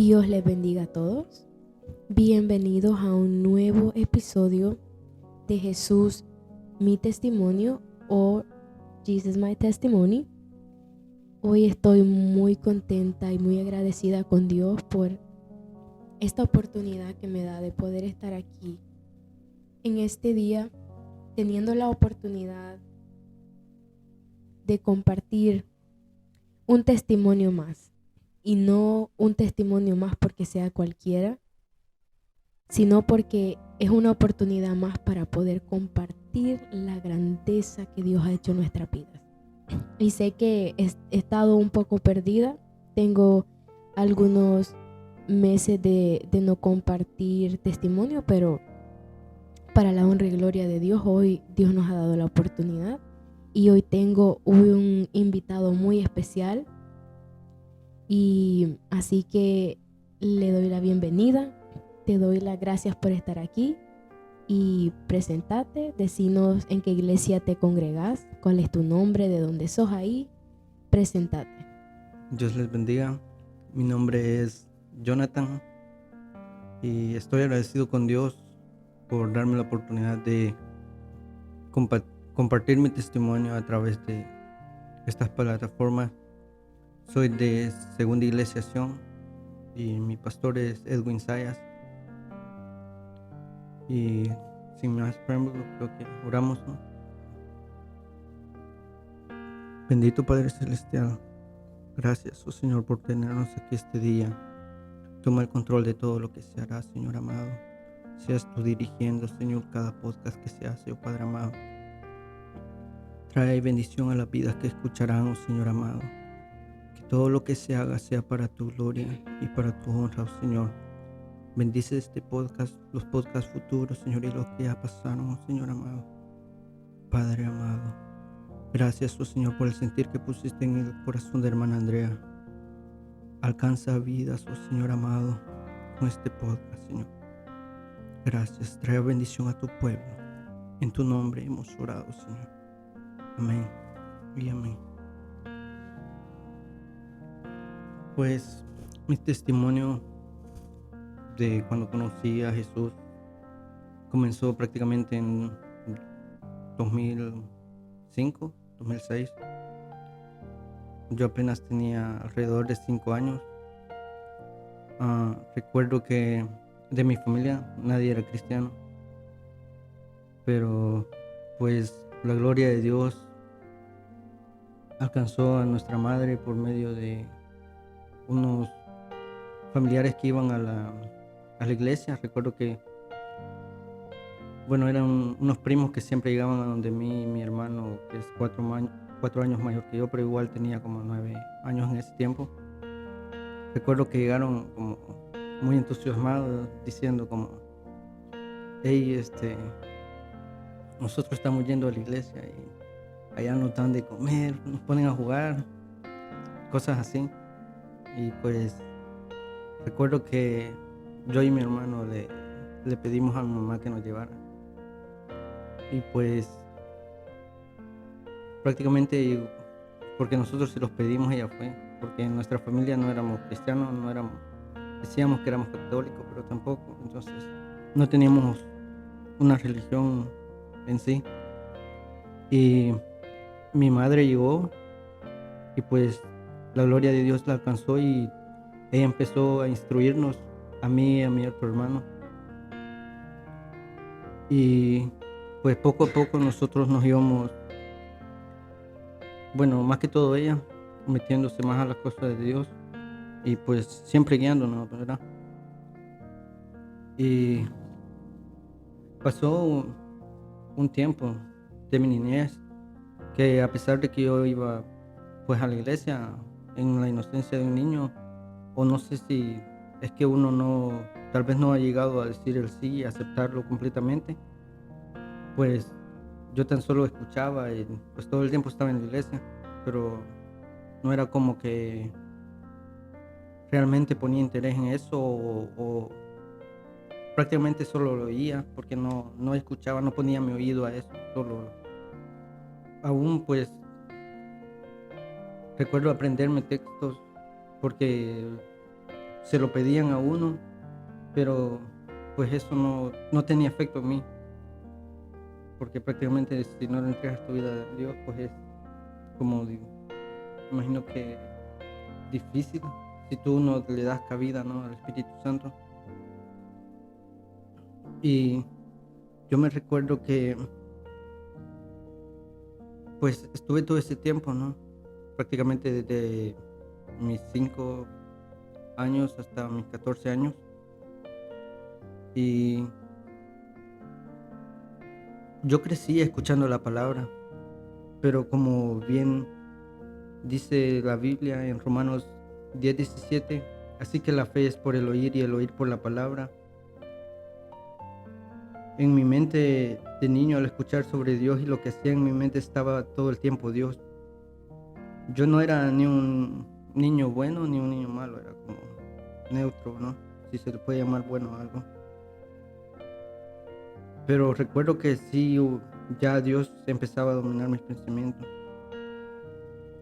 Dios les bendiga a todos. Bienvenidos a un nuevo episodio de Jesús, mi testimonio o Jesus My Testimony. Hoy estoy muy contenta y muy agradecida con Dios por esta oportunidad que me da de poder estar aquí en este día, teniendo la oportunidad de compartir un testimonio más. Y no un testimonio más porque sea cualquiera, sino porque es una oportunidad más para poder compartir la grandeza que Dios ha hecho en nuestras vidas. Y sé que he estado un poco perdida, tengo algunos meses de no compartir testimonio, pero para la honra y gloria de Dios, hoy Dios nos ha dado la oportunidad y hoy tengo un invitado muy especial. Y así que le doy la bienvenida, te doy las gracias por estar aquí y presentate, decinos en qué iglesia te congregas, cuál es tu nombre, de dónde sos ahí, presentate. Dios les bendiga, mi nombre es Jonathan y estoy agradecido con Dios por darme la oportunidad de compartir mi testimonio a través de estas plataformas. Soy de Segunda Iglesia Sion y mi pastor es Edwin Sayas. Y sin más preámbulo, creo que oramos, ¿no? Bendito Padre Celestial, gracias, oh Señor, por tenernos aquí este día. Toma el control de todo lo que se hará, Señor amado. Seas tú dirigiendo, Señor, cada podcast que se hace, oh Padre amado. Trae bendición a las vidas que escucharán, oh Señor amado. Que todo lo que se haga sea para tu gloria y para tu honra, oh Señor. Bendice este podcast, los podcasts futuros, Señor, y los que ya pasaron, oh Señor amado. Padre amado, gracias, oh Señor, por el sentir que pusiste en el corazón de hermana Andrea. Alcanza vidas, oh Señor amado, con este podcast, Señor. Gracias, trae bendición a tu pueblo. En tu nombre hemos orado, Señor. Amén y amén. Pues mi testimonio de cuando conocí a Jesús comenzó prácticamente en 2005, 2006. Yo apenas tenía alrededor de 5 años. Recuerdo que de mi familia nadie era cristiano, pero pues la gloria de Dios alcanzó a nuestra madre por medio de unos familiares que iban a la iglesia. Recuerdo que, bueno, eran unos primos que siempre llegaban a donde mí y mi hermano, que es 4 años mayor que yo, pero igual tenía como 9 años en ese tiempo. Recuerdo que llegaron como muy entusiasmados diciendo como, hey, nosotros estamos yendo a la iglesia y allá nos dan de comer, nos ponen a jugar, cosas así. Y pues recuerdo que yo y mi hermano le pedimos a mi mamá que nos llevara. Y pues prácticamente porque nosotros se los pedimos, ella fue. Porque en nuestra familia no éramos cristianos, decíamos que éramos católicos, pero tampoco. Entonces no teníamos una religión en sí. Y mi madre llegó y pues la gloria de Dios la alcanzó y ella empezó a instruirnos a mí y a mi otro hermano. Y pues poco a poco nosotros nos íbamos, bueno, más que todo ella, metiéndose más a las cosas de Dios y pues siempre guiándonos, ¿verdad? Y pasó un tiempo de mi niñez que, a pesar de que yo iba pues a la iglesia en la inocencia de un niño, o no sé si es que uno tal vez no ha llegado a decir el sí y aceptarlo completamente, pues yo tan solo escuchaba y pues todo el tiempo estaba en la iglesia, pero no era como que realmente ponía interés en eso, o prácticamente solo lo oía porque no escuchaba, no ponía mi oído a eso. Solo aún pues recuerdo aprenderme textos porque se lo pedían a uno, pero pues eso no tenía efecto en mí, porque prácticamente si no le entregas tu vida a Dios, pues es como, imagino que difícil si tú no le das cabida, ¿no?, al Espíritu Santo. Y yo me recuerdo que pues estuve todo ese tiempo, ¿no?, prácticamente desde mis 5 años hasta mis 14 años, y yo crecí escuchando la palabra, pero como bien dice la Biblia en Romanos 10:17, así que la fe es por el oír y el oír por la palabra. En mi mente de niño, al escuchar sobre Dios y lo que hacía, en mi mente estaba todo el tiempo Dios. Yo no era ni un niño bueno ni un niño malo, era como neutro, ¿no?, si se le puede llamar bueno a algo. Pero recuerdo que sí, ya Dios empezaba a dominar mis pensamientos.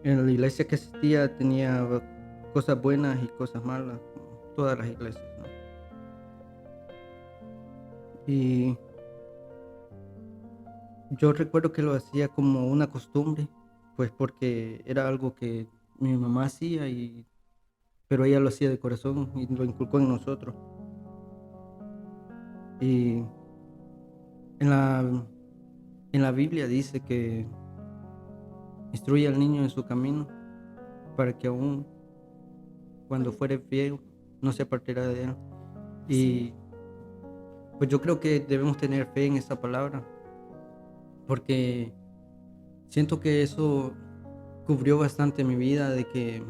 En la iglesia que asistía tenía cosas buenas y cosas malas, como todas las iglesias, ¿no? Y yo recuerdo que lo hacía como una costumbre, pues porque era algo que mi mamá hacía, pero ella lo hacía de corazón y lo inculcó en nosotros. Y en la Biblia dice que instruye al niño en su camino para que aún cuando fuere viejo no se apartará de él. Y pues yo creo que debemos tener fe en esa palabra, porque siento que eso cubrió bastante mi vida, de que,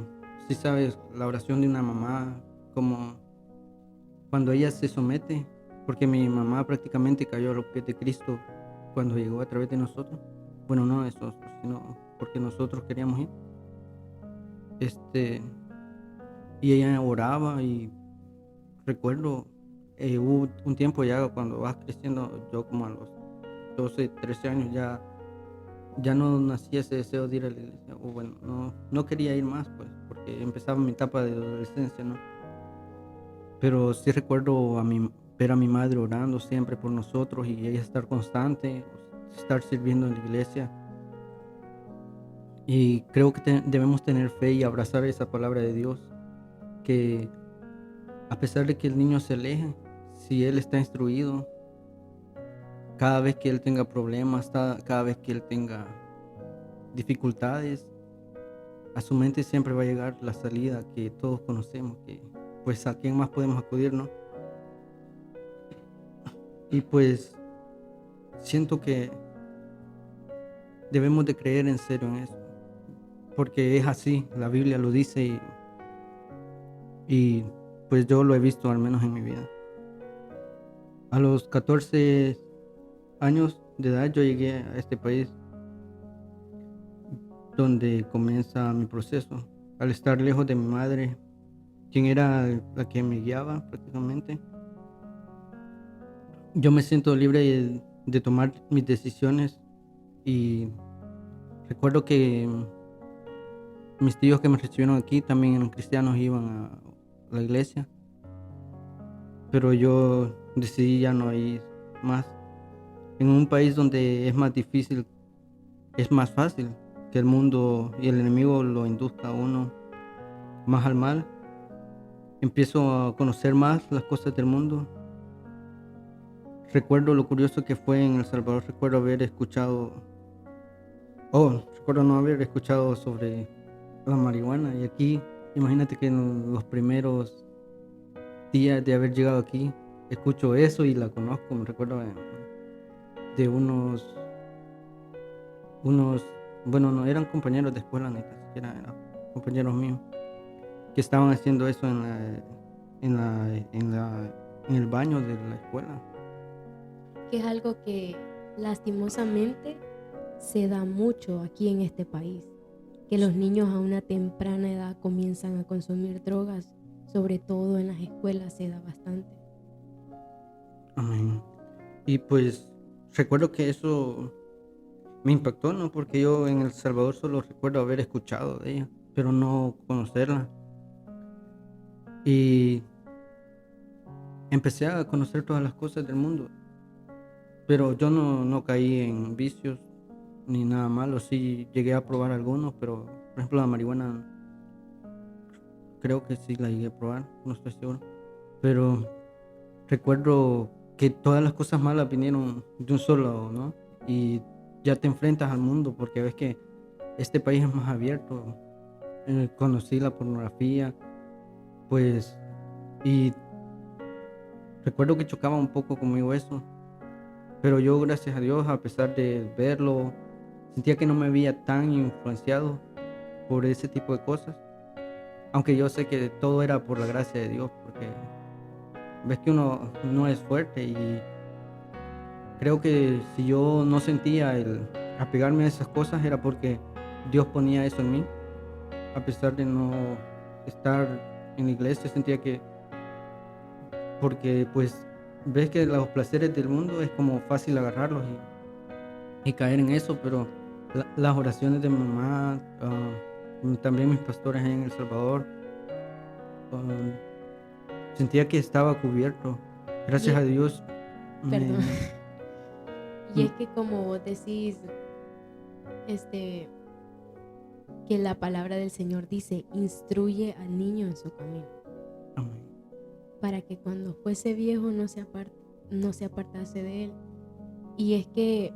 si sabes, la oración de una mamá, como cuando ella se somete, porque mi mamá prácticamente cayó a los pies de Cristo cuando llegó a través de nosotros. Bueno, no eso, sino porque nosotros queríamos ir. Y ella oraba, y recuerdo, hubo un tiempo ya cuando vas creciendo, yo como a los 12, 13 años ya no nacía ese deseo de ir a la iglesia, o bueno, no quería ir más, pues, porque empezaba mi etapa de adolescencia, ¿no? Pero sí recuerdo ver a mi madre orando siempre por nosotros, y ella estar constante, estar sirviendo en la iglesia. Y creo que debemos tener fe y abrazar esa palabra de Dios, que a pesar de que el niño se aleje, si él está instruido, cada vez que él tenga problemas, cada vez que él tenga dificultades, a su mente siempre va a llegar la salida que todos conocemos, que pues a quién más podemos acudir, ¿no? Y pues siento que debemos de creer en serio en eso, porque es así, la Biblia lo dice, y pues yo lo he visto al menos en mi vida. A los 14 años de edad yo llegué a este país, donde comienza mi proceso. Al estar lejos de mi madre, quien era la que me guiaba prácticamente, yo me siento libre de tomar mis decisiones. Y recuerdo que mis tíos que me recibieron aquí también eran cristianos, iban a la iglesia, pero yo decidí ya no ir más. En un país donde es más difícil, es más fácil que el mundo y el enemigo lo induzca a uno más al mal. Empiezo a conocer más las cosas del mundo. Recuerdo lo curioso que fue en El Salvador. Recuerdo no haber escuchado sobre la marihuana. Y aquí, imagínate que en los primeros días de haber llegado aquí, escucho eso y la conozco. Me recuerdo de bueno, no eran compañeros de escuela, ni tan siquiera eran compañeros míos, que estaban haciendo eso en el baño de la escuela. Que es algo que lastimosamente se da mucho aquí en este país, que los niños a una temprana edad comienzan a consumir drogas, sobre todo en las escuelas se da bastante. Amén. Y pues recuerdo que eso me impactó, ¿no? Porque yo en El Salvador solo recuerdo haber escuchado de ella, pero no conocerla. Y empecé a conocer todas las cosas del mundo, pero yo no caí en vicios ni nada malo. Sí llegué a probar algunos, pero por ejemplo la marihuana creo que sí la llegué a probar, no estoy seguro. Pero recuerdo que todas las cosas malas vinieron de un solo lado, ¿no? Y ya te enfrentas al mundo porque ves que este país es más abierto. Conocí la pornografía, pues, y recuerdo que chocaba un poco conmigo eso, pero yo, gracias a Dios, a pesar de verlo, sentía que no me había tan influenciado por ese tipo de cosas, aunque yo sé que todo era por la gracia de Dios, porque ves que uno no es fuerte y creo que si yo no sentía el apegarme a esas cosas era porque Dios ponía eso en mí. A pesar de no estar en la iglesia, sentía que, porque pues ves que los placeres del mundo es como fácil agarrarlos y caer en eso, pero las oraciones de mi mamá, también mis pastores en El Salvador, ah, sentía que estaba cubierto. Y Gracias a Dios perdón. me... Y es que como vos decís, este, que la palabra del Señor dice, instruye al niño en su camino, Amén. para que cuando fuese viejo no se apartase de él. Y es que,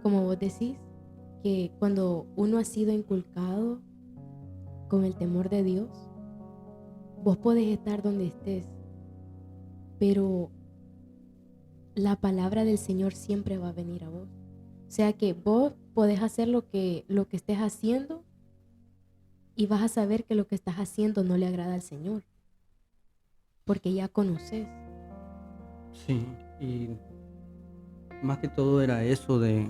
como vos decís, que cuando uno ha sido inculcado con el temor de Dios, vos podés estar donde estés, pero la palabra del Señor siempre va a venir a vos. O sea que vos podés hacer lo que estés haciendo y vas a saber que lo que estás haciendo no le agrada al Señor, porque ya conoces. Sí, y más que todo era eso de,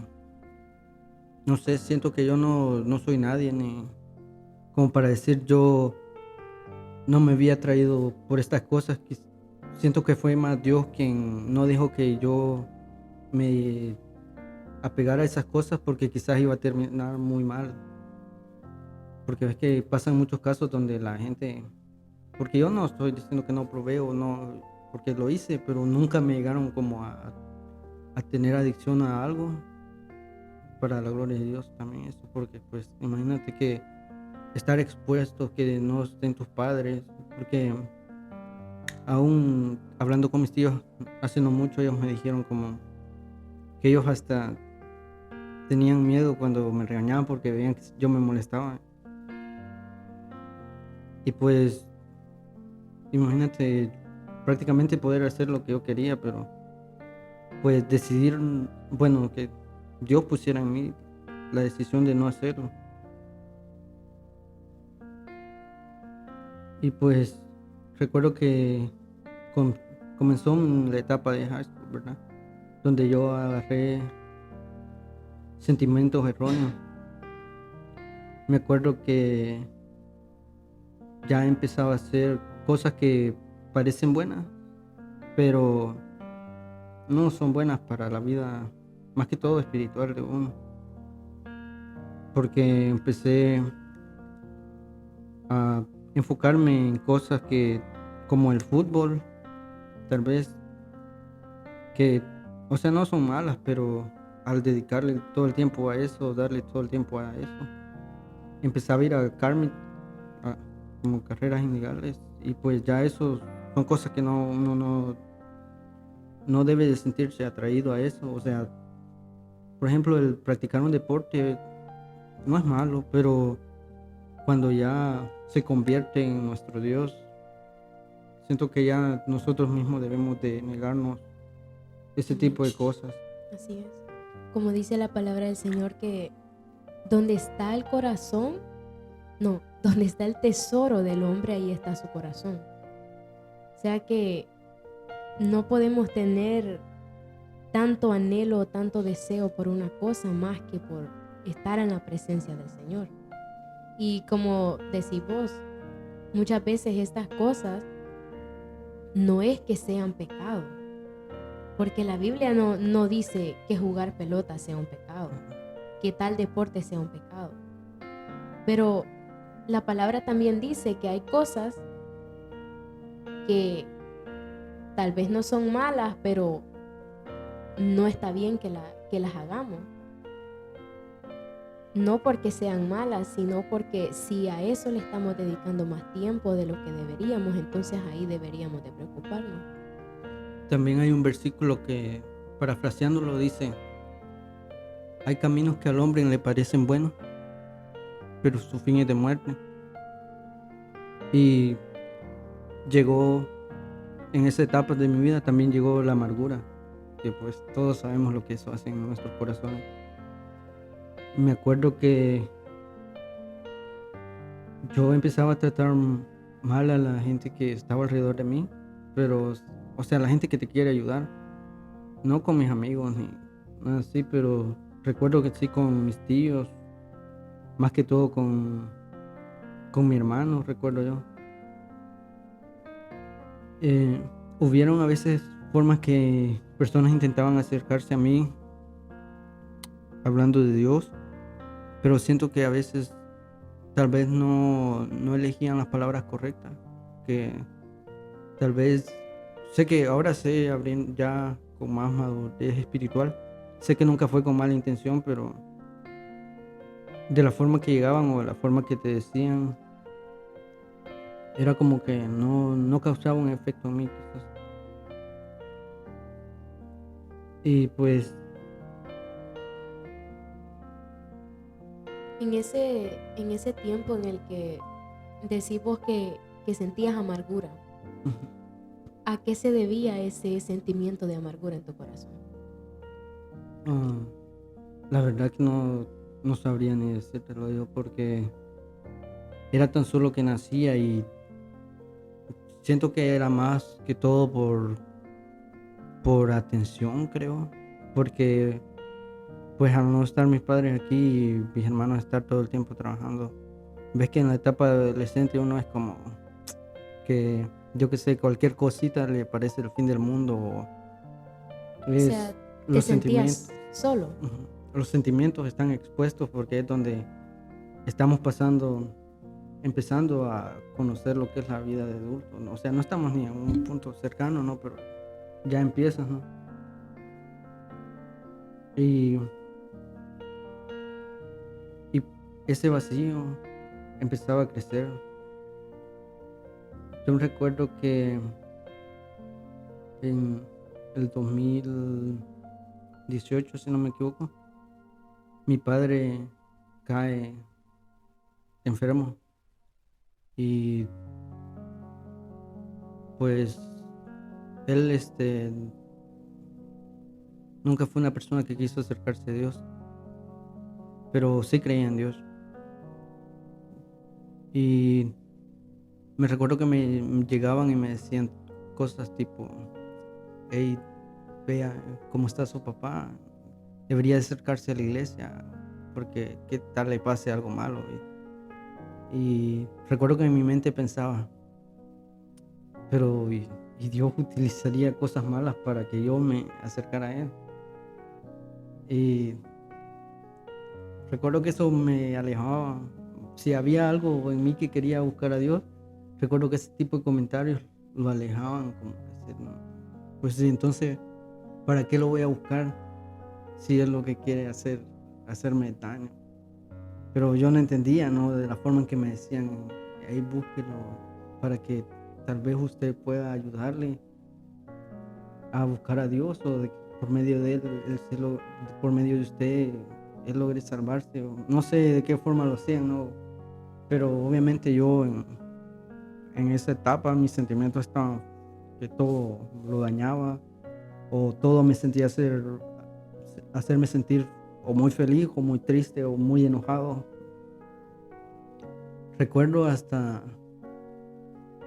no sé, siento que yo no soy nadie ni como para decir yo no me había traído por estas cosas. Siento que fue más Dios quien no dejó que yo me apegara a esas cosas porque quizás iba a terminar muy mal. Porque ves que pasan muchos casos donde la gente, porque yo no estoy diciendo que no proveo, no, porque lo hice, pero nunca me llegaron como a tener adicción a algo para la gloria de Dios también eso, porque pues imagínate que estar expuesto, que no estén tus padres, porque aún hablando con mis tíos hace no mucho, ellos me dijeron como que ellos hasta tenían miedo cuando me regañaban porque veían que yo me molestaba. Y pues imagínate prácticamente poder hacer lo que yo quería, pero pues decidir, bueno, que Dios pusiera en mí la decisión de no hacerlo. Y pues recuerdo que com- comenzó la etapa de high school, ¿verdad? Donde yo agarré sentimientos erróneos. Me acuerdo que ya empezaba a hacer cosas que parecen buenas, pero no son buenas para la vida, más que todo espiritual de uno. Porque empecé a enfocarme en cosas que, como el fútbol, tal vez, que, o sea, no son malas, pero al dedicarle todo el tiempo a eso, darle todo el tiempo a eso, empezaba a ir a Carmen, como carreras ilegales, y pues ya eso son cosas que uno no debe de sentirse atraído a eso. O sea, por ejemplo, el practicar un deporte no es malo, pero cuando ya se convierte en nuestro Dios, siento que ya nosotros mismos debemos de negarnos ese tipo de cosas. Así es. Como dice la palabra del Señor, que donde está el corazón, no, donde está el tesoro del hombre, ahí está su corazón. O sea que no podemos tener tanto anhelo o tanto deseo por una cosa más que por estar en la presencia del Señor. Y como decís vos, muchas veces estas cosas no es que sean pecado, porque la Biblia no dice que jugar pelota sea un pecado, que tal deporte sea un pecado. Pero la palabra también dice que hay cosas que tal vez no son malas, pero no está bien que las hagamos. No porque sean malas, sino porque si a eso le estamos dedicando más tiempo de lo que deberíamos, entonces ahí deberíamos de preocuparnos. También hay un versículo que, parafraseándolo, dice: hay caminos que al hombre le parecen buenos, pero su fin es de muerte. Y llegó, en esa etapa de mi vida también llegó la amargura, que pues todos sabemos lo que eso hace en nuestros corazones. Me acuerdo que yo empezaba a tratar mal a la gente que estaba alrededor de mí, pero, o sea, la gente que te quiere ayudar, no con mis amigos ni nada así, pero recuerdo que sí con mis tíos, más que todo con mi hermano, recuerdo yo. Hubieron a veces formas que personas intentaban acercarse a mí hablando de Dios, pero siento que a veces tal vez no elegían las palabras correctas, que tal vez, sé que ahora sé abrir ya con más madurez espiritual, sé que nunca fue con mala intención, pero de la forma que llegaban o de la forma que te decían, era como que no causaba un efecto en mí quizás. Y pues En ese tiempo en el que decimos que sentías amargura, ¿a qué se debía ese sentimiento de amargura en tu corazón? ah, la verdad que no sabría ni decírtelo yo, porque era tan solo que nacía y siento que era más que todo por atención, creo, porque pues al no estar mis padres aquí y mis hermanos estar todo el tiempo trabajando, ves que en la etapa de adolescente uno es como que, yo que sé, cualquier cosita le parece el fin del mundo, o O sea, es te los sentimientos. sentías solo. Ujú. Los sentimientos están expuestos porque es donde estamos empezando a conocer lo que es la vida de adulto, ¿no? O sea, no estamos ni a un punto cercano, ¿no? Pero ya empiezas, ¿no? Y, y ese vacío empezaba a crecer. Yo recuerdo que en el 2018, si no me equivoco, mi padre cae enfermo y pues él nunca fue una persona que quiso acercarse a Dios, pero sí creía en Dios. Y me recuerdo que me llegaban y me decían cosas tipo: hey, vea cómo está su papá, debería acercarse a la iglesia, porque qué tal le pase algo malo. Y recuerdo que en mi mente pensaba, pero y Dios utilizaría cosas malas para que yo me acercara a Él. Y recuerdo que eso me alejaba. Si había algo en mí que quería buscar a Dios, recuerdo que ese tipo de comentarios lo alejaban, como decir, no, pues sí, entonces, ¿para qué lo voy a buscar si es lo que quiere hacerme daño? Pero yo no entendía, ¿no? De la forma en que me decían, ahí búsquelo para que tal vez usted pueda ayudarle a buscar a Dios, o de que por medio de él, por medio de usted, él logre salvarse. O no sé de qué forma lo hacían, ¿no? Pero obviamente yo en esa etapa mis sentimientos estaban que todo lo dañaba, o todo me sentía hacerme sentir o muy feliz o muy triste o muy enojado. Recuerdo hasta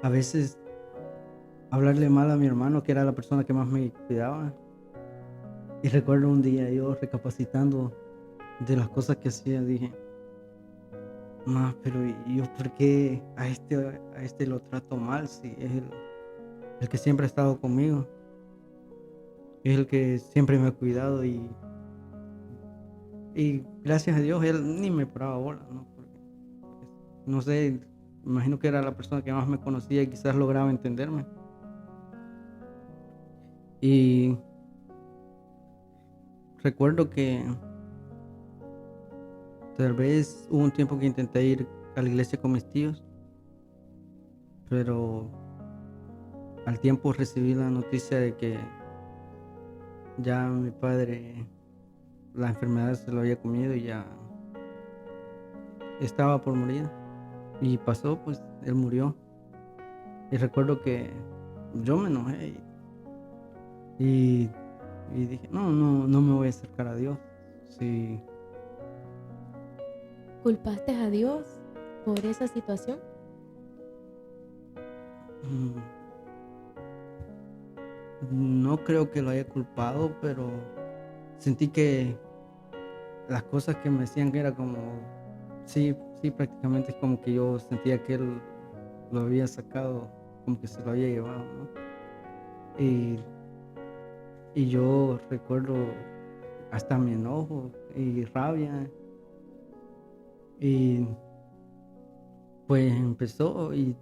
a veces hablarle mal a mi hermano, que era la persona que más me cuidaba. Y recuerdo un día yo recapacitando de las cosas que hacía, dije, más, pero ¿y yo por qué a este lo trato mal si es el que siempre ha estado conmigo? Es el que siempre me ha cuidado, y gracias a Dios él ni me paraba bola, ¿no? Porque, pues, no sé, me imagino que era la persona que más me conocía y quizás lograba entenderme. Y recuerdo que tal vez hubo un tiempo que intenté ir a la iglesia con mis tíos, pero al tiempo recibí la noticia de que ya mi padre, la enfermedad se lo había comido y ya estaba por morir. Y pasó, pues él murió. Y recuerdo que yo me enojé y, y dije, no me voy a acercar a Dios. Sí, ¿Culpaste a Dios por esa situación? no creo que lo haya culpado, pero sentí que las cosas que me decían que era como, sí, prácticamente es como que yo sentía que él lo había sacado, como que se lo había llevado, ¿no? Y yo recuerdo hasta mi enojo y rabia, y pues empezó y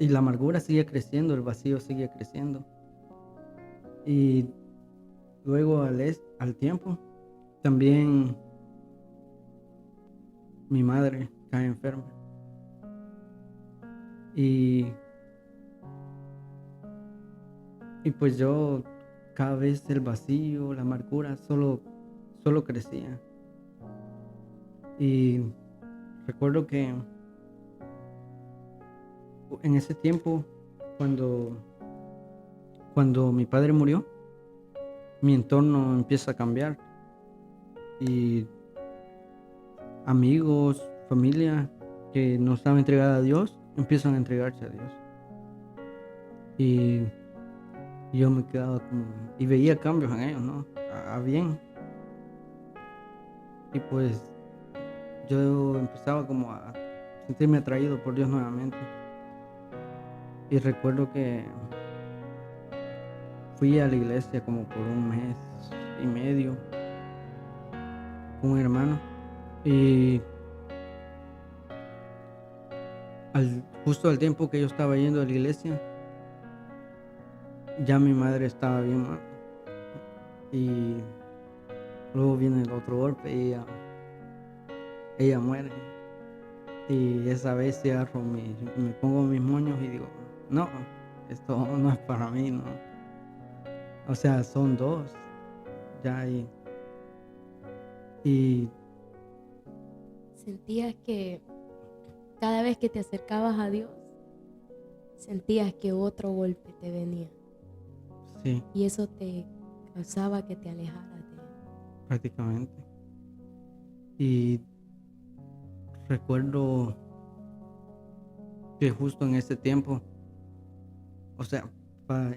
la amargura sigue creciendo, el vacío sigue creciendo. Y luego al tiempo, también mi madre cae enferma. Y pues yo, cada vez el vacío, la amargura solo crecía. Y recuerdo que en ese tiempo, cuando mi padre murió, mi entorno empieza a cambiar. Y amigos, familia que no estaban entregados a Dios, empiezan a entregarse a Dios. Y yo me quedaba como, y veía cambios en ellos, ¿no? A bien. Y pues yo empezaba como a sentirme atraído por Dios nuevamente. Y recuerdo que fui a la iglesia como por un mes y medio con un hermano. Y justo al tiempo que yo estaba yendo a la iglesia, ya mi madre estaba bien mal. Y luego viene el otro golpe y ella muere. Y esa vez cierro me pongo mis moños y digo, no, esto no es para mí, ¿no? O sea, son dos. Ya y ¿Sentías que cada vez que te acercabas a Dios, sentías que otro golpe te venía sí, y eso te causaba que te alejaras de Él? prácticamente. Y recuerdo que justo en ese tiempo, o sea,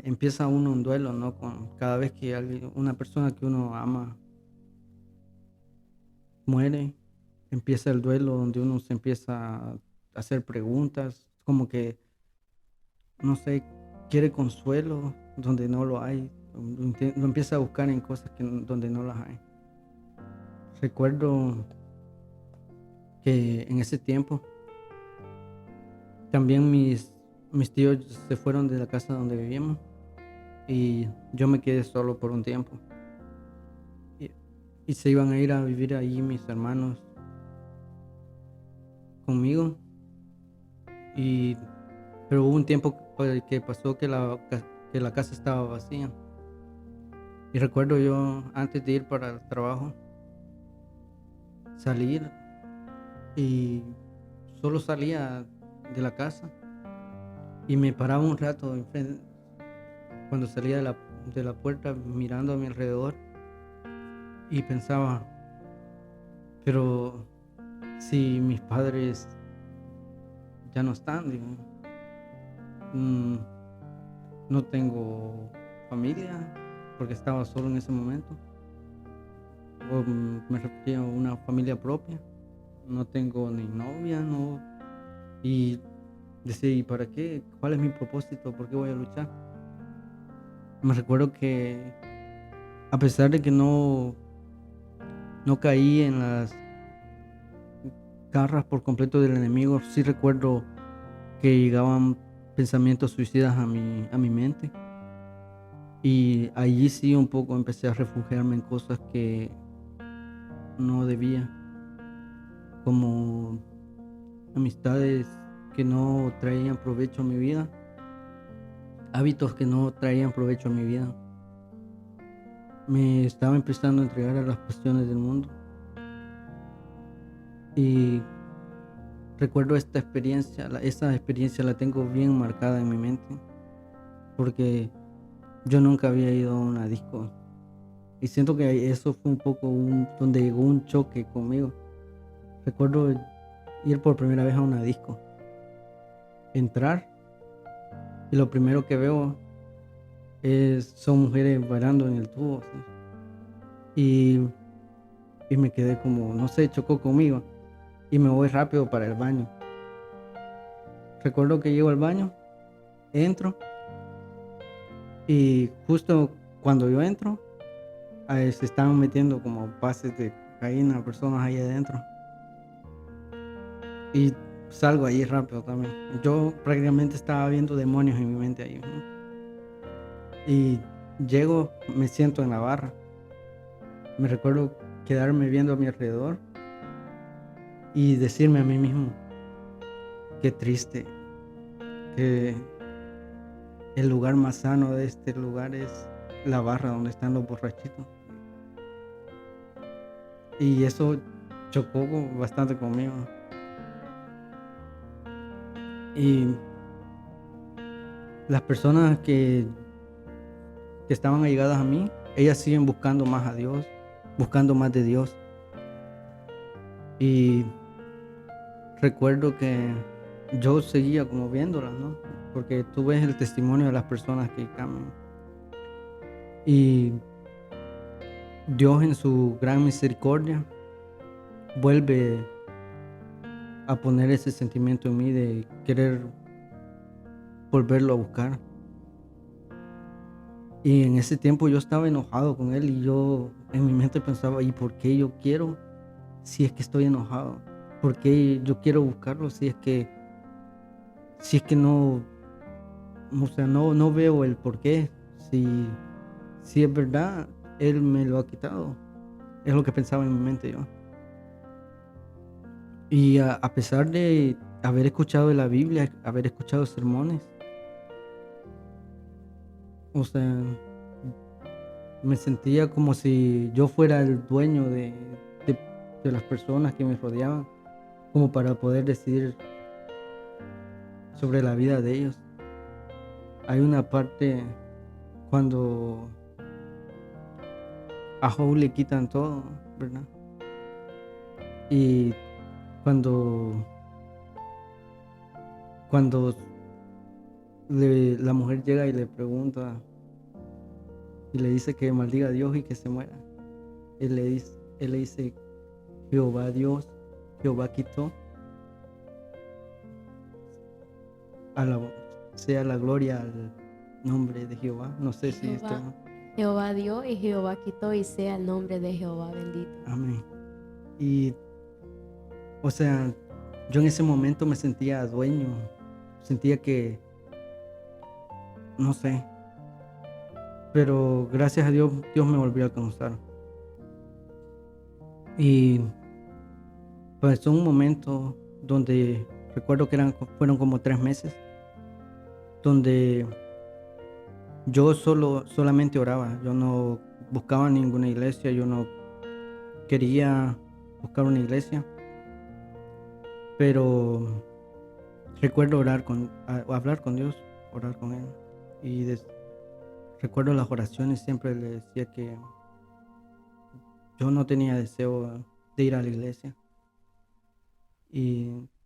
empieza uno un duelo, ¿no? Con cada vez que una persona que uno ama muere, empieza el duelo donde uno se empieza a hacer preguntas, como que, no sé, quiere consuelo donde no lo hay, lo empieza a buscar en cosas donde no las hay. Recuerdo que en ese tiempo también mis tíos se fueron de la casa donde vivíamos y yo me quedé solo por un tiempo. Y se iban a ir a vivir ahí mis hermanos conmigo. Pero hubo un tiempo que pasó que la casa estaba vacía. Y recuerdo yo, antes de ir para el trabajo, salir y solo salía de la casa y me paraba un rato cuando salía de la puerta mirando a mi alrededor y pensaba, pero si mis padres ya no están, digo, no tengo familia porque estaba solo en ese momento, o me refería a una familia propia, no tengo ni novia, no, y decía, ¿y para qué? ¿Cuál es mi propósito? ¿Por qué voy a luchar? Me recuerdo que a pesar de que no caí en las garras por completo del enemigo, sí recuerdo que llegaban pensamientos suicidas a mi mente. Y allí sí un poco empecé a refugiarme en cosas que no debía, como amistades que no traían provecho a mi vida, hábitos que no traían provecho a mi vida. Me estaba empezando a entregar a las pasiones del mundo. Y recuerdo esta experiencia, esa experiencia la tengo bien marcada en mi mente, porque yo nunca había ido a una disco. Y siento que eso fue un poco donde llegó un choque conmigo. Recuerdo ir por primera vez a una disco, entrar, y lo primero que veo son mujeres bailando en el tubo, ¿sí? Y me quedé como, no sé, chocó conmigo. Y me voy rápido para el baño. Recuerdo que llego al baño, entro, y justo cuando yo entro, se estaban metiendo como pases de cocaína, personas ahí adentro. Y salgo ahí rápido también. Yo prácticamente estaba viendo demonios en mi mente ahí, ¿no? Y llego, me siento en la barra. Me recuerdo quedarme viendo a mi alrededor y decirme a mí mismo, qué triste, que el lugar más sano de este lugar es la barra donde están los borrachitos. Y eso chocó bastante conmigo. Y las personas que estaban allegadas a mí, ellas siguen buscando más a Dios, buscando más de Dios. Y recuerdo que yo seguía como viéndolas, ¿no? Porque tú ves el testimonio de las personas que cambian. Y Dios en su gran misericordia vuelve a poner ese sentimiento en mí de querer volverlo a buscar. Y en ese tiempo yo estaba enojado con él y yo en mi mente pensaba, ¿y por qué yo quiero si es que estoy enojado? ¿Por qué yo quiero buscarlo si es que no, o sea, no veo el por qué? Si es verdad, él me lo ha quitado. Es lo que pensaba en mi mente yo. Y a pesar de haber escuchado de la Biblia, haber escuchado sermones, o sea, me sentía como si yo fuera el dueño de las personas que me rodeaban, como para poder decidir sobre la vida de ellos. Hay una parte cuando a Job le quitan todo, ¿verdad? Y cuando la mujer llega y le pregunta y le dice que maldiga a Dios y que se muera, él le dice, Jehová Dios, Jehová quitó, sea la gloria al nombre de Jehová. No sé si esto. Jehová dio y Jehová quitó, y sea el nombre de Jehová bendito. Amén. Y, o sea, yo en ese momento me sentía dueño, sentía que, no sé, pero gracias a Dios, Dios me volvió a alcanzar. Y pasó un momento donde recuerdo que fueron como 3 meses, donde yo solamente oraba. Yo no buscaba ninguna iglesia, yo no quería buscar una iglesia, pero recuerdo hablar con Dios, orar con Él. Y recuerdo las oraciones, siempre le decía que yo no tenía deseo de ir a la iglesia,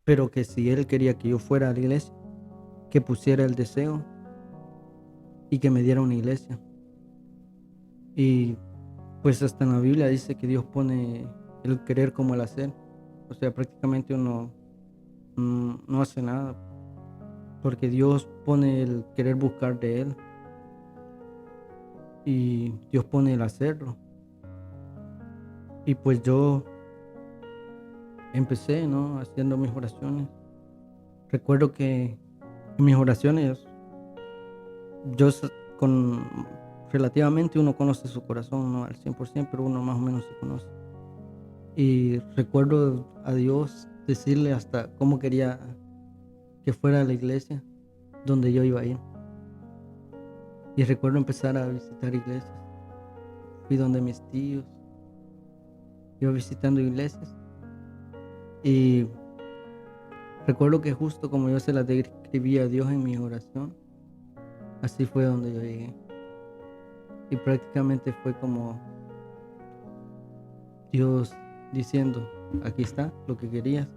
pero que si Él quería que yo fuera a la iglesia, que pusiera el deseo y que me diera una iglesia. Y pues hasta en la Biblia dice que Dios pone el querer como el hacer. O sea, prácticamente uno no hace nada, porque Dios pone el querer buscar de Él y Dios pone el hacerlo. Y pues yo empecé, ¿no?, haciendo mis oraciones. Recuerdo que en mis oraciones yo relativamente uno conoce su corazón, no al 100%, pero uno más o menos se conoce. Y recuerdo a Dios decirle hasta cómo quería que fuera la iglesia donde yo iba a ir. Y recuerdo empezar a visitar iglesias. Fui donde mis tíos, iba visitando iglesias. Y recuerdo que justo como yo se la describí a Dios en mi oración, así fue donde yo llegué. Y prácticamente fue como Dios diciendo, aquí está lo que querías,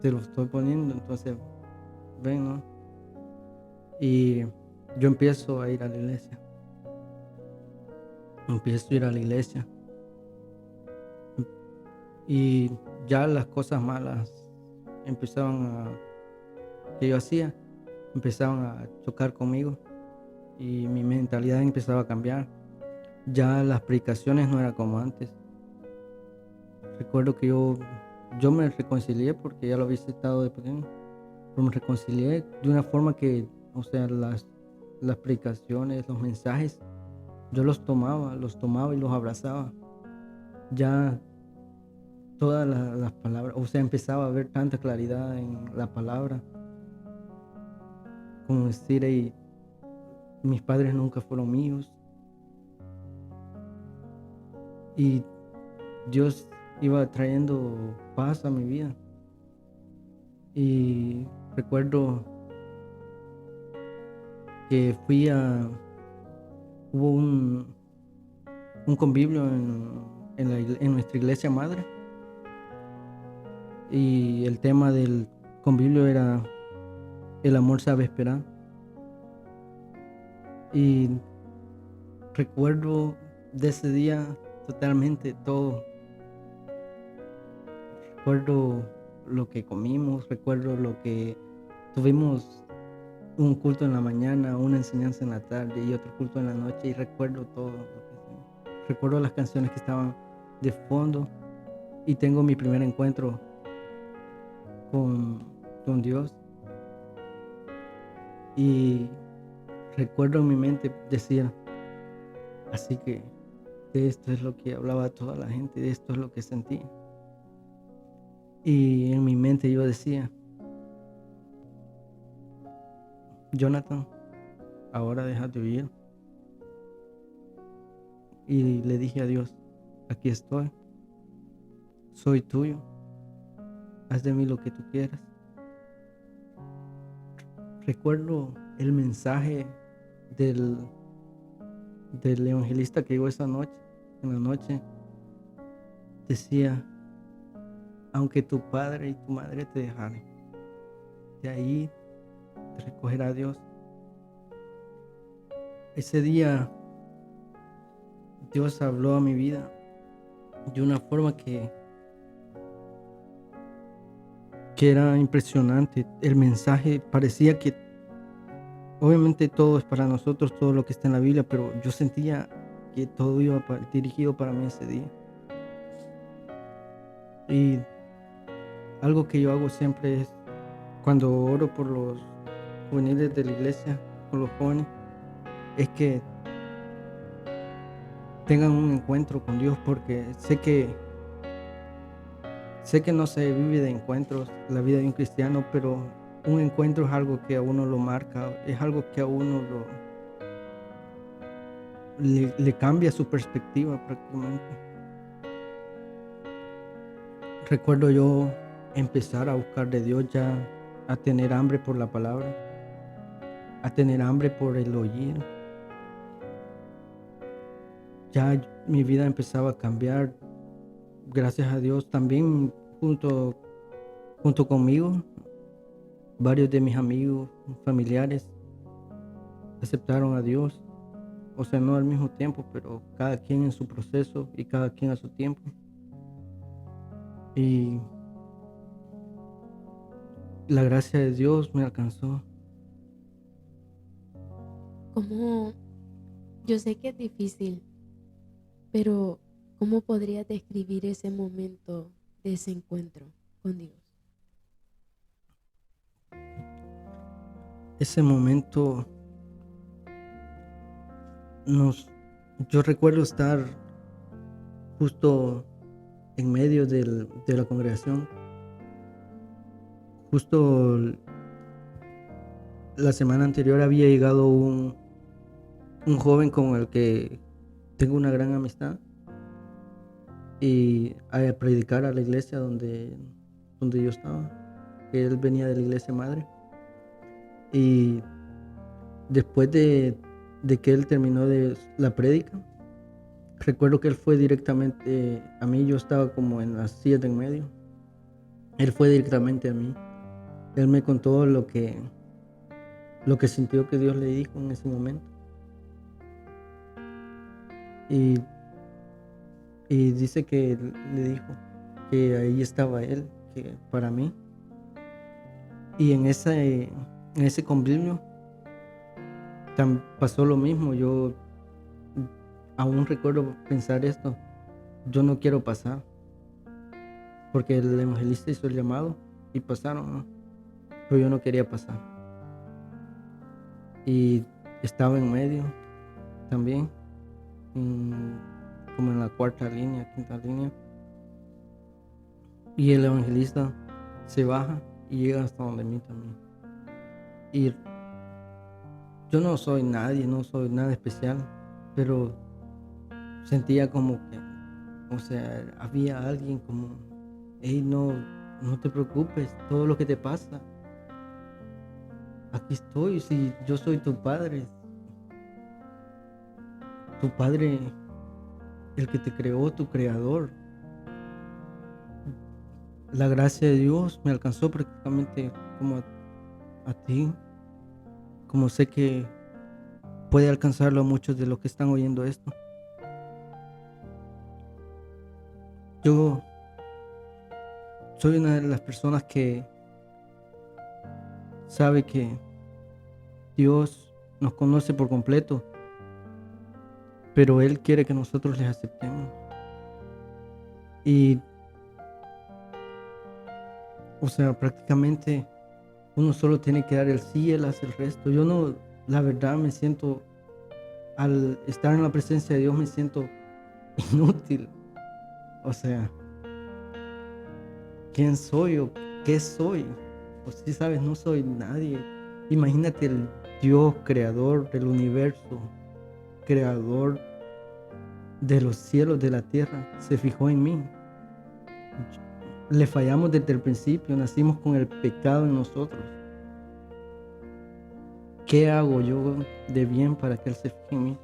te lo estoy poniendo, entonces ven, ¿no? Y yo empiezo a ir a la iglesia. Empiezo a ir a la iglesia. Y ya las cosas malas que yo hacía, empezaban a chocar conmigo. Y mi mentalidad empezaba a cambiar. Ya las predicaciones no eran como antes. Recuerdo que yo me reconcilié porque ya lo había visitado de pequeño. Pero me reconcilié de una forma que, o sea, las predicaciones, los mensajes, yo los tomaba y los abrazaba. Ya todas las palabras, o sea, empezaba a ver tanta claridad en la palabra, como decir, "Ey, mis padres nunca fueron míos", y Dios iba trayendo paz a mi vida. Y recuerdo que hubo un convivio en nuestra iglesia madre, y el tema del convivio era el amor sabe esperar. Y recuerdo de ese día totalmente todo. Recuerdo lo que comimos, recuerdo lo que tuvimos, un culto en la mañana, una enseñanza en la tarde y otro culto en la noche, y recuerdo todo lo que hicimos. Recuerdo las canciones que estaban de fondo, y tengo mi primer encuentro con Dios. Y recuerdo en mi mente decir, así que de esto es lo que hablaba toda la gente, de esto es lo que sentí. Y en mi mente yo decía, Jonathan, ahora deja de huir. Y le dije a Dios, aquí estoy, soy tuyo, haz de mí lo que tú quieras. Recuerdo el mensaje del evangelista que llegó esa noche, en la noche, decía, aunque tu padre y tu madre te dejaren, de ahí te recogerá Dios. Ese día Dios habló a mi vida de una forma que era impresionante. El mensaje parecía que obviamente todo es para nosotros, todo lo que está en la Biblia, pero yo sentía que todo iba dirigido para mí ese día. Y algo que yo hago siempre es, cuando oro por los juveniles de la iglesia, por los jóvenes, es que tengan un encuentro con Dios, porque sé que no se vive de encuentros la vida de un cristiano, pero un encuentro es algo que a uno lo marca, es algo que a uno le cambia su perspectiva prácticamente. Recuerdo yo empezar a buscar de Dios, ya a tener hambre por la palabra, a tener hambre por el oír. Ya mi vida empezaba a cambiar, gracias a Dios. También junto conmigo, varios de mis amigos, familiares, aceptaron a Dios. O sea, no al mismo tiempo, pero cada quien en su proceso y cada quien a su tiempo. Y la gracia de Dios me alcanzó. Como yo sé que es difícil, pero ¿cómo podrías describir ese momento de ese encuentro con Dios? Ese momento yo recuerdo estar justo en medio de la congregación. Justo la semana anterior había llegado un joven con el que tengo una gran amistad y a predicar a la iglesia donde yo estaba. Él venía de la iglesia madre y después de que él terminó de la prédica, recuerdo que él fue directamente a mí. Yo estaba como en las sillas de en medio. Él fue directamente a mí. Él me contó lo que sintió que Dios le dijo en ese momento. Y dice que le dijo que ahí estaba él, que para mí. Y en ese convivio pasó lo mismo. Yo aún recuerdo pensar esto: yo no quiero pasar, porque el evangelista hizo el llamado y pasaron, ¿no? Pero yo no quería pasar. Y estaba en medio también, como en la cuarta línea, quinta línea. Y el evangelista se baja y llega hasta donde mí también. Y yo no soy nadie, no soy nada especial, pero sentía como que, o sea, había alguien como: hey, no te preocupes, todo lo que te pasa, aquí estoy. Si yo soy tu padre, el que te creó, tu creador. La gracia de Dios me alcanzó prácticamente como a ti, como sé que puede alcanzarlo a muchos de los que están oyendo esto. Yo soy una de las personas que sabe que Dios nos conoce por completo, pero Él quiere que nosotros les aceptemos. Y, o sea, prácticamente uno solo tiene que dar el sí, Él hace el resto. Yo no, la verdad, me siento, al estar en la presencia de Dios, me siento inútil. O sea, ¿quién soy o qué soy? O si sabes, no soy nadie. Imagínate, el Dios creador del universo, creador de los cielos, de la tierra, se fijó en mí. Le fallamos desde el principio, nacimos con el pecado en nosotros. ¿Qué hago yo de bien para que Él se fije en mí?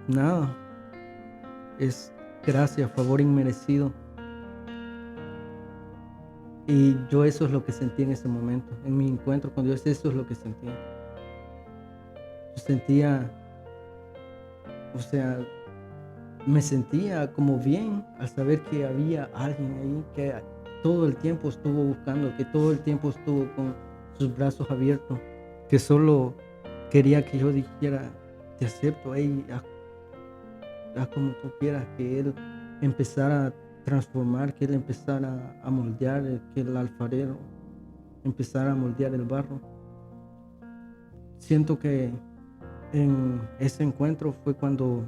Nada. Es gracia, favor inmerecido. Y yo eso es lo que sentí en ese momento, en mi encuentro con Dios. Eso es lo que sentí. Yo sentía, o sea, me sentía como bien al saber que había alguien ahí que todo el tiempo estuvo buscando, que todo el tiempo estuvo con sus brazos abiertos, que solo quería que yo dijera: te acepto, hey, haz como tú quieras. Que Él empezara a transformar, que Él empezara a moldear, que el alfarero empezara a moldear el barro. Siento que en ese encuentro fue cuando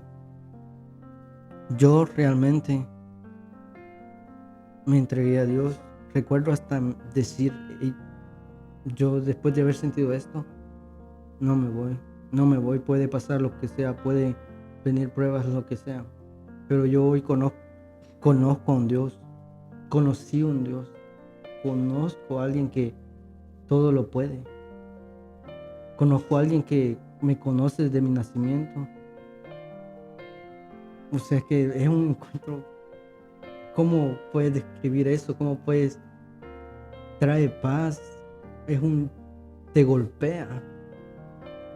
yo realmente me entregué a Dios. Recuerdo hasta decir: hey, yo después de haber sentido esto, no me voy, puede pasar lo que sea, puede venir pruebas, lo que sea, pero yo hoy conozco a un Dios, conocí a un Dios, conozco a alguien que todo lo puede, conozco a alguien que me conoce desde mi nacimiento. O sea que es un encuentro. ¿Cómo puedes describir eso? ¿Cómo puedes? Trae paz, te golpea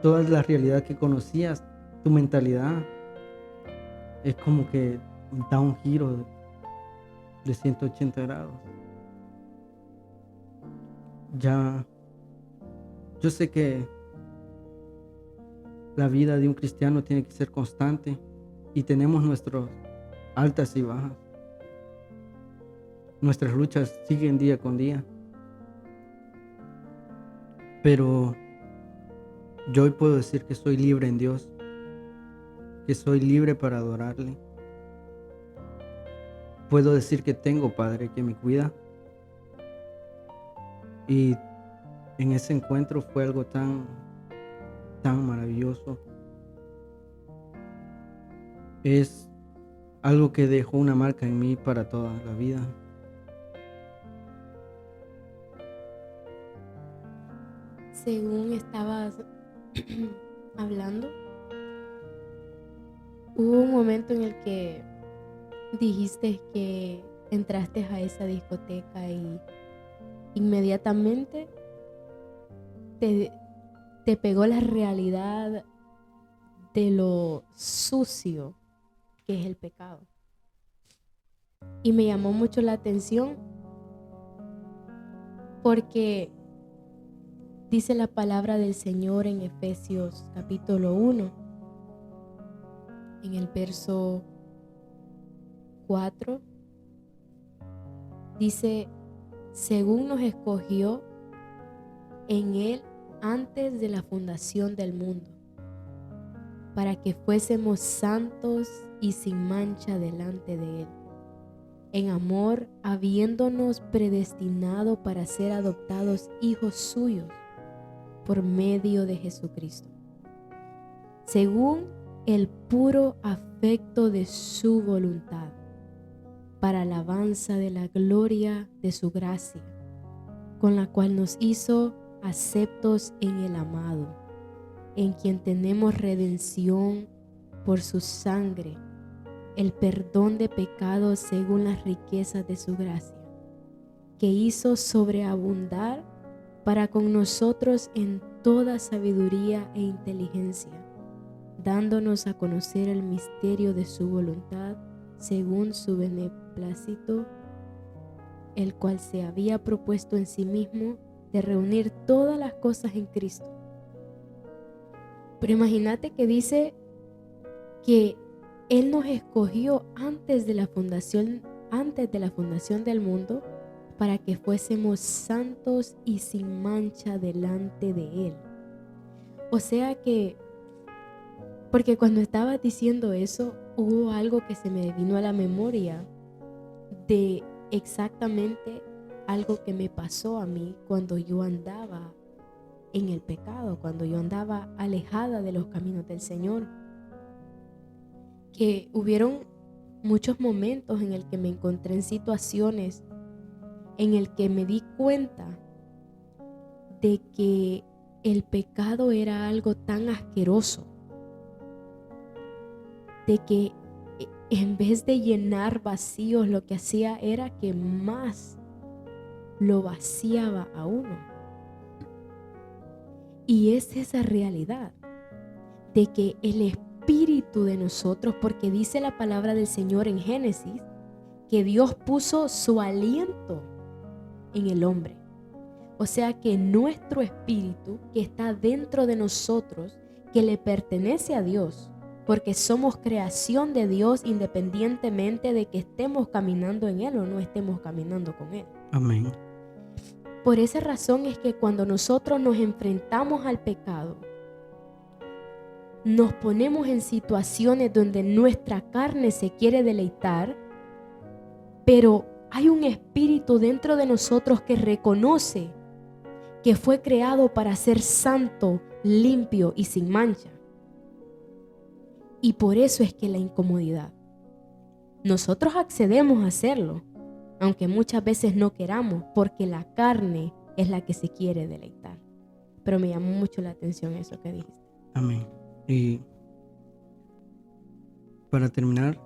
toda la realidad que conocías, tu mentalidad. Es como que da un giro de 180 grados. Ya, yo sé que la vida de un cristiano tiene que ser constante y tenemos nuestras altas y bajas. Nuestras luchas siguen día con día. Pero Yo hoy puedo decir que soy libre en Dios, que soy libre para adorarle. Puedo decir que tengo Padre que me cuida. Y en ese encuentro fue algo tan maravilloso. Es algo que dejó una marca en mí para toda la vida. Según estabas hablando, hubo un momento en el que dijiste que entraste a esa discoteca y inmediatamente te pegó la realidad de lo sucio que es el pecado. Y me llamó mucho la atención porque dice la palabra del Señor en Efesios capítulo 1, en el verso 4, dice: según nos escogió en Él antes de la fundación del mundo, para que fuésemos santos y sin mancha delante de Él, en amor, habiéndonos predestinado para ser adoptados hijos suyos por medio de Jesucristo, según el puro afecto de su voluntad, para alabanza de la gloria de su gracia, con la cual nos hizo aceptos en el amado, en quien tenemos redención por su sangre, el perdón de pecados según las riquezas de su gracia, que hizo sobreabundar para con nosotros en toda sabiduría e inteligencia, dándonos a conocer el misterio de su voluntad según su beneplácito, el cual se había propuesto en sí mismo de reunir todas las cosas en Cristo. Pero imagínate que dice que Él nos escogió antes de la fundación del mundo, para que fuésemos santos y sin mancha delante de Él. O sea que, porque cuando estaba diciendo eso, hubo algo que se me vino a la memoria de exactamente algo que me pasó a mí cuando yo andaba en el pecado, cuando yo andaba alejada de los caminos del Señor. Que hubieron muchos momentos en el que me encontré en situaciones en el que me di cuenta de que el pecado era algo tan asqueroso, de que en vez de llenar vacíos, lo que hacía era que más lo vaciaba a uno. Y es esa realidad de que el espíritu de nosotros, porque dice la palabra del Señor en Génesis, que Dios puso su aliento en el hombre. O sea que nuestro espíritu que está dentro de nosotros, que le pertenece a Dios, porque somos creación de Dios independientemente de que estemos caminando en Él o no estemos caminando con Él. Amén. Por esa razón es que cuando nosotros nos enfrentamos al pecado, nos ponemos en situaciones donde nuestra carne se quiere deleitar, pero hay un espíritu dentro de nosotros que reconoce que fue creado para ser santo, limpio y sin mancha. Y por eso es que la incomodidad. Nosotros accedemos a hacerlo, aunque muchas veces no queramos, porque la carne es la que se quiere deleitar. Pero me llamó mucho la atención eso que dijiste. Amén. Y para terminar,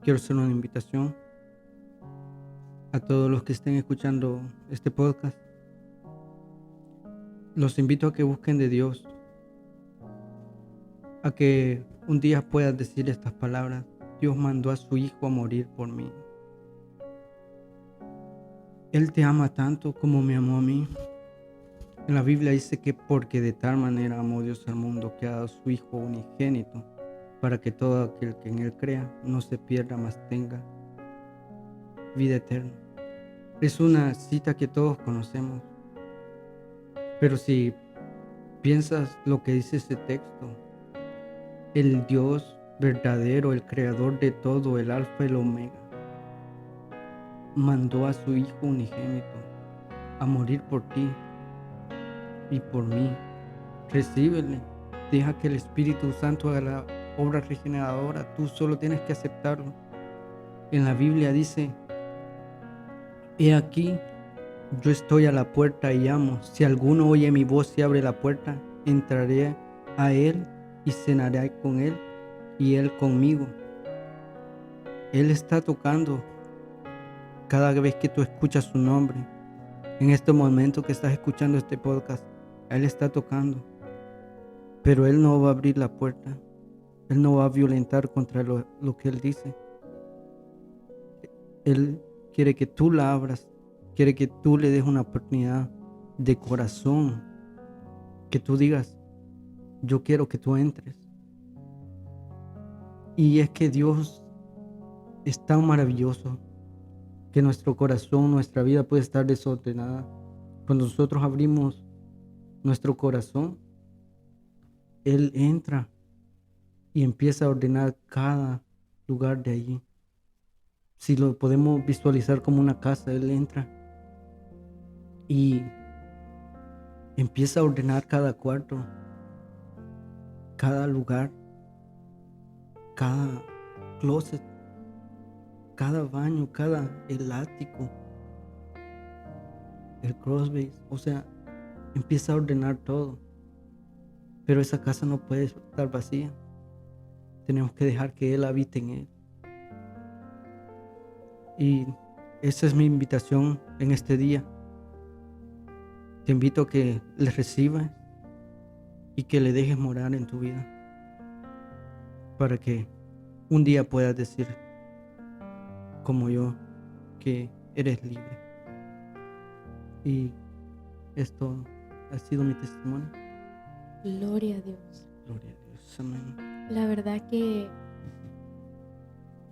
quiero hacer una invitación a todos los que estén escuchando este podcast. Los invito a que busquen de Dios, a que un día puedas decir estas palabras: Dios mandó a su Hijo a morir por mí. Él te ama tanto como me amó a mí. En la Biblia dice que porque de tal manera amó Dios al mundo, que ha dado a su Hijo unigénito, para que todo aquel que en Él crea no se pierda, mas tenga vida eterna. Es una cita que todos conocemos, pero si piensas lo que dice este texto, el Dios verdadero, el creador de todo, el alfa y el omega, mandó a su Hijo unigénito a morir por ti y por mí. Recíbele, deja que el Espíritu Santo haga la obra regeneradora, tú solo tienes que aceptarlo. En la Biblia dice: he aquí, yo estoy a la puerta y llamo. Si alguno oye mi voz y abre la puerta, entraré a él y cenaré con él y él conmigo. Él está tocando cada vez que tú escuchas su nombre. En este momento que estás escuchando este podcast, Él está tocando. Pero Él no va a abrir la puerta. Él no va a violentar contra lo que Él dice. Él quiere que tú la abras. Quiere que tú le des una oportunidad de corazón. Que tú digas: yo quiero que tú entres. Y es que Dios es tan maravilloso que nuestro corazón, nuestra vida puede estar desordenada. Cuando nosotros abrimos nuestro corazón, Él entra y empieza a ordenar cada lugar de allí. Si lo podemos visualizar como una casa, Él entra y empieza a ordenar cada cuarto, cada lugar, cada closet, cada baño, el ático, el crossbase, o sea, empieza a ordenar todo. Pero esa casa no puede estar vacía. Tenemos que dejar que Él habite en él. Y esa es mi invitación en este día. Te invito a que le recibas y que le dejes morar en tu vida, para que un día puedas decir, como yo, que eres libre. Y esto ha sido mi testimonio. Gloria a Dios. Gloria a Dios. Amén. La verdad que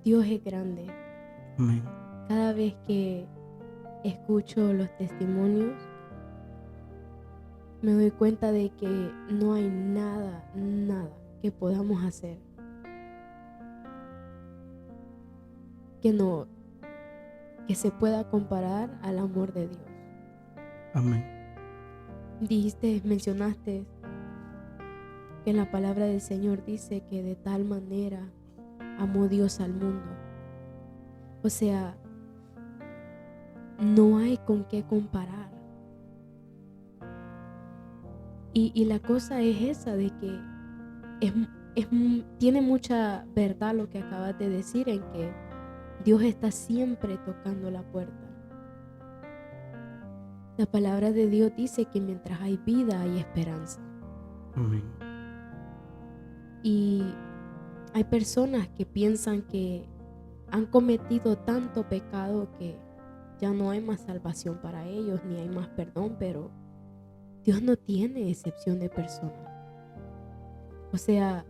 Dios es grande. Amén. Cada vez que escucho los testimonios, me doy cuenta de que no hay nada que podamos hacer que se pueda comparar al amor de Dios. Amén. Mencionaste que la palabra del Señor dice que de tal manera amó Dios al mundo. O sea, no hay con qué comparar. Y la cosa es esa, de que tiene mucha verdad lo que acabas de decir, en que Dios está siempre tocando la puerta. La palabra de Dios dice que mientras hay vida hay esperanza. Amén. Y hay personas que piensan que han cometido tanto pecado que ya no hay más salvación para ellos, ni hay más perdón, pero Dios no tiene excepción de personas. O sea,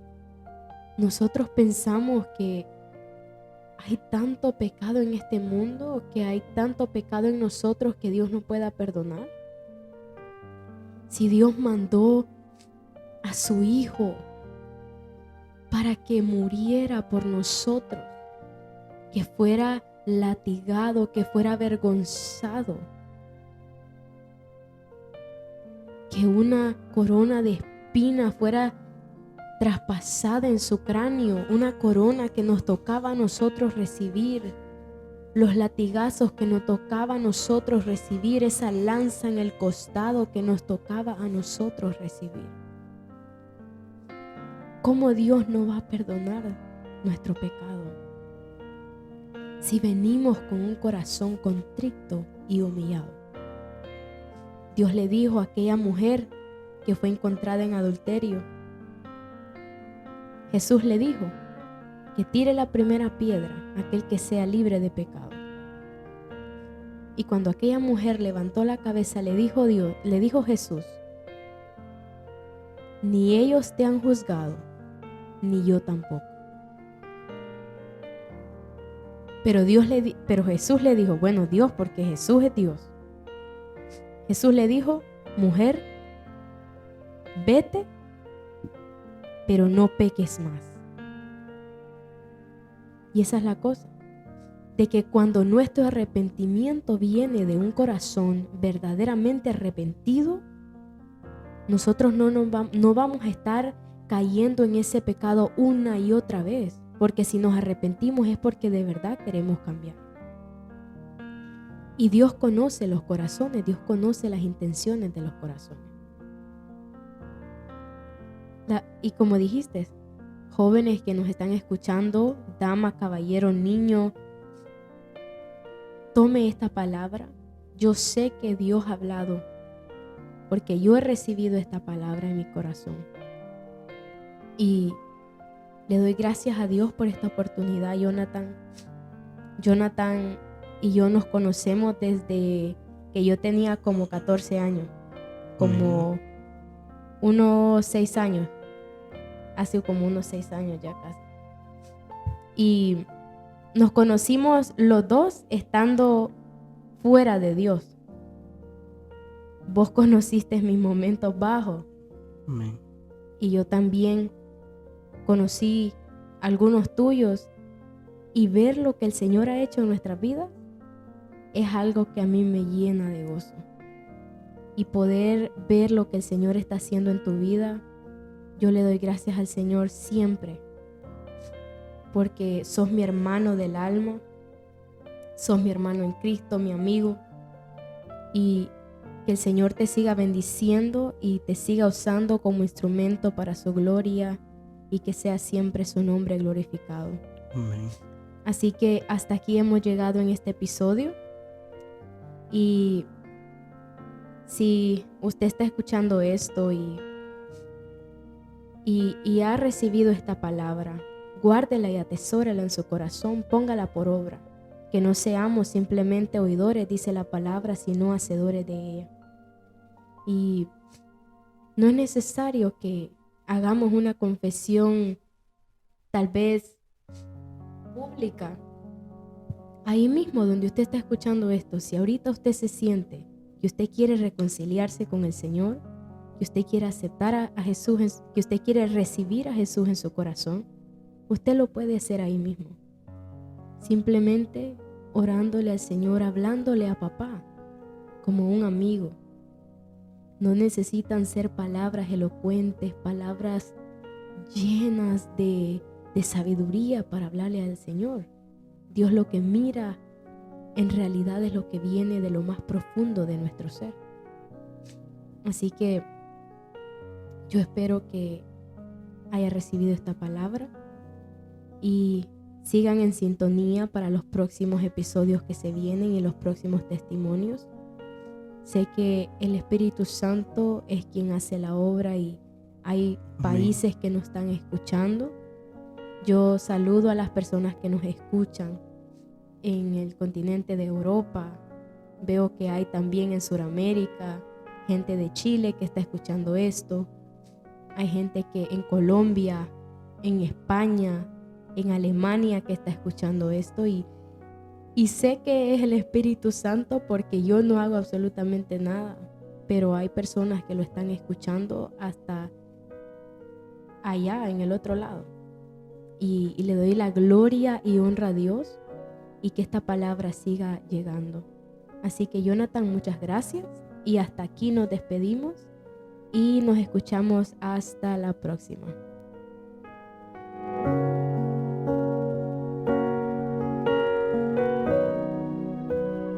nosotros pensamos que hay tanto pecado en este mundo, que hay tanto pecado en nosotros que Dios no pueda perdonar. Si Dios mandó a su Hijo para que muriera por nosotros, que fuera latigado, que fuera avergonzado, que una corona de espinas fuera traspasada en su cráneo, una corona que nos tocaba a nosotros recibir, los latigazos que nos tocaba a nosotros recibir, esa lanza en el costado que nos tocaba a nosotros recibir. ¿Cómo Dios no va a perdonar nuestro pecado si venimos con un corazón contrito y humillado? Dios le dijo a aquella mujer que fue encontrada en adulterio, Jesús le dijo que tire la primera piedra aquel que sea libre de pecado. Y cuando aquella mujer levantó la cabeza, le dijo Jesús: ni ellos te han juzgado, ni yo tampoco. Pero Jesús le dijo, bueno, Dios, porque Jesús es Dios. Jesús le dijo: mujer, vete, pero no peques más. Y esa es la cosa, de que cuando nuestro arrepentimiento viene de un corazón verdaderamente arrepentido, nosotros no vamos a estar cayendo en ese pecado una y otra vez, porque si nos arrepentimos es porque de verdad queremos cambiar. Y Dios conoce los corazones, Dios conoce las intenciones de los corazones. Y como dijiste, jóvenes que nos están escuchando, dama, caballero, niño, tome esta palabra. Yo sé que Dios ha hablado, porque yo he recibido esta palabra en mi corazón. Y le doy gracias a Dios por esta oportunidad. Jonathan y yo nos conocemos desde que yo tenía como 14 años, como unos 6 años, hace como unos 6 años ya casi. Y nos conocimos los dos estando fuera de Dios. Vos conociste mis momentos bajos. Amén. Y yo también conocí algunos tuyos, y ver lo que el Señor ha hecho en nuestras vidas es algo que a mí me llena de gozo. Y poder ver lo que el Señor está haciendo en tu vida, yo le doy gracias al Señor siempre, porque sos mi hermano del alma, sos mi hermano en Cristo, mi amigo, y que el Señor te siga bendiciendo y te siga usando como instrumento para su gloria, y que sea siempre su nombre glorificado. Amén. Así que hasta aquí hemos llegado en este episodio. Y si usted está escuchando esto y ha recibido esta palabra, guárdela y atesórela en su corazón, póngala por obra. Que no seamos simplemente oidores, dice la palabra, sino hacedores de ella. Y no es necesario que hagamos una confesión tal vez pública. Ahí mismo donde usted está escuchando esto, si ahorita usted se siente que usted quiere reconciliarse con el Señor, que usted quiere aceptar a Jesús, que usted quiere recibir a Jesús en su corazón, usted lo puede hacer ahí mismo. Simplemente orándole al Señor, hablándole a papá como un amigo. No necesitan ser palabras elocuentes, palabras llenas de sabiduría para hablarle al Señor. Dios lo que mira en realidad es lo que viene de lo más profundo de nuestro ser. Así que yo espero que haya recibido esta palabra y sigan en sintonía para los próximos episodios que se vienen y los próximos testimonios. Sé que el Espíritu Santo es quien hace la obra y hay países que nos están escuchando. Yo saludo a las personas que nos escuchan en el continente de Europa. Veo que hay también en Sudamérica gente de Chile que está escuchando esto. Hay gente que en Colombia, en España, en Alemania que está escuchando esto. Y sé que es el Espíritu Santo porque yo no hago absolutamente nada. Pero hay personas que lo están escuchando hasta allá, en el otro lado. Y le doy la gloria y honra a Dios y que esta palabra siga llegando. Así que Jonathan, muchas gracias y hasta aquí nos despedimos y nos escuchamos hasta la próxima.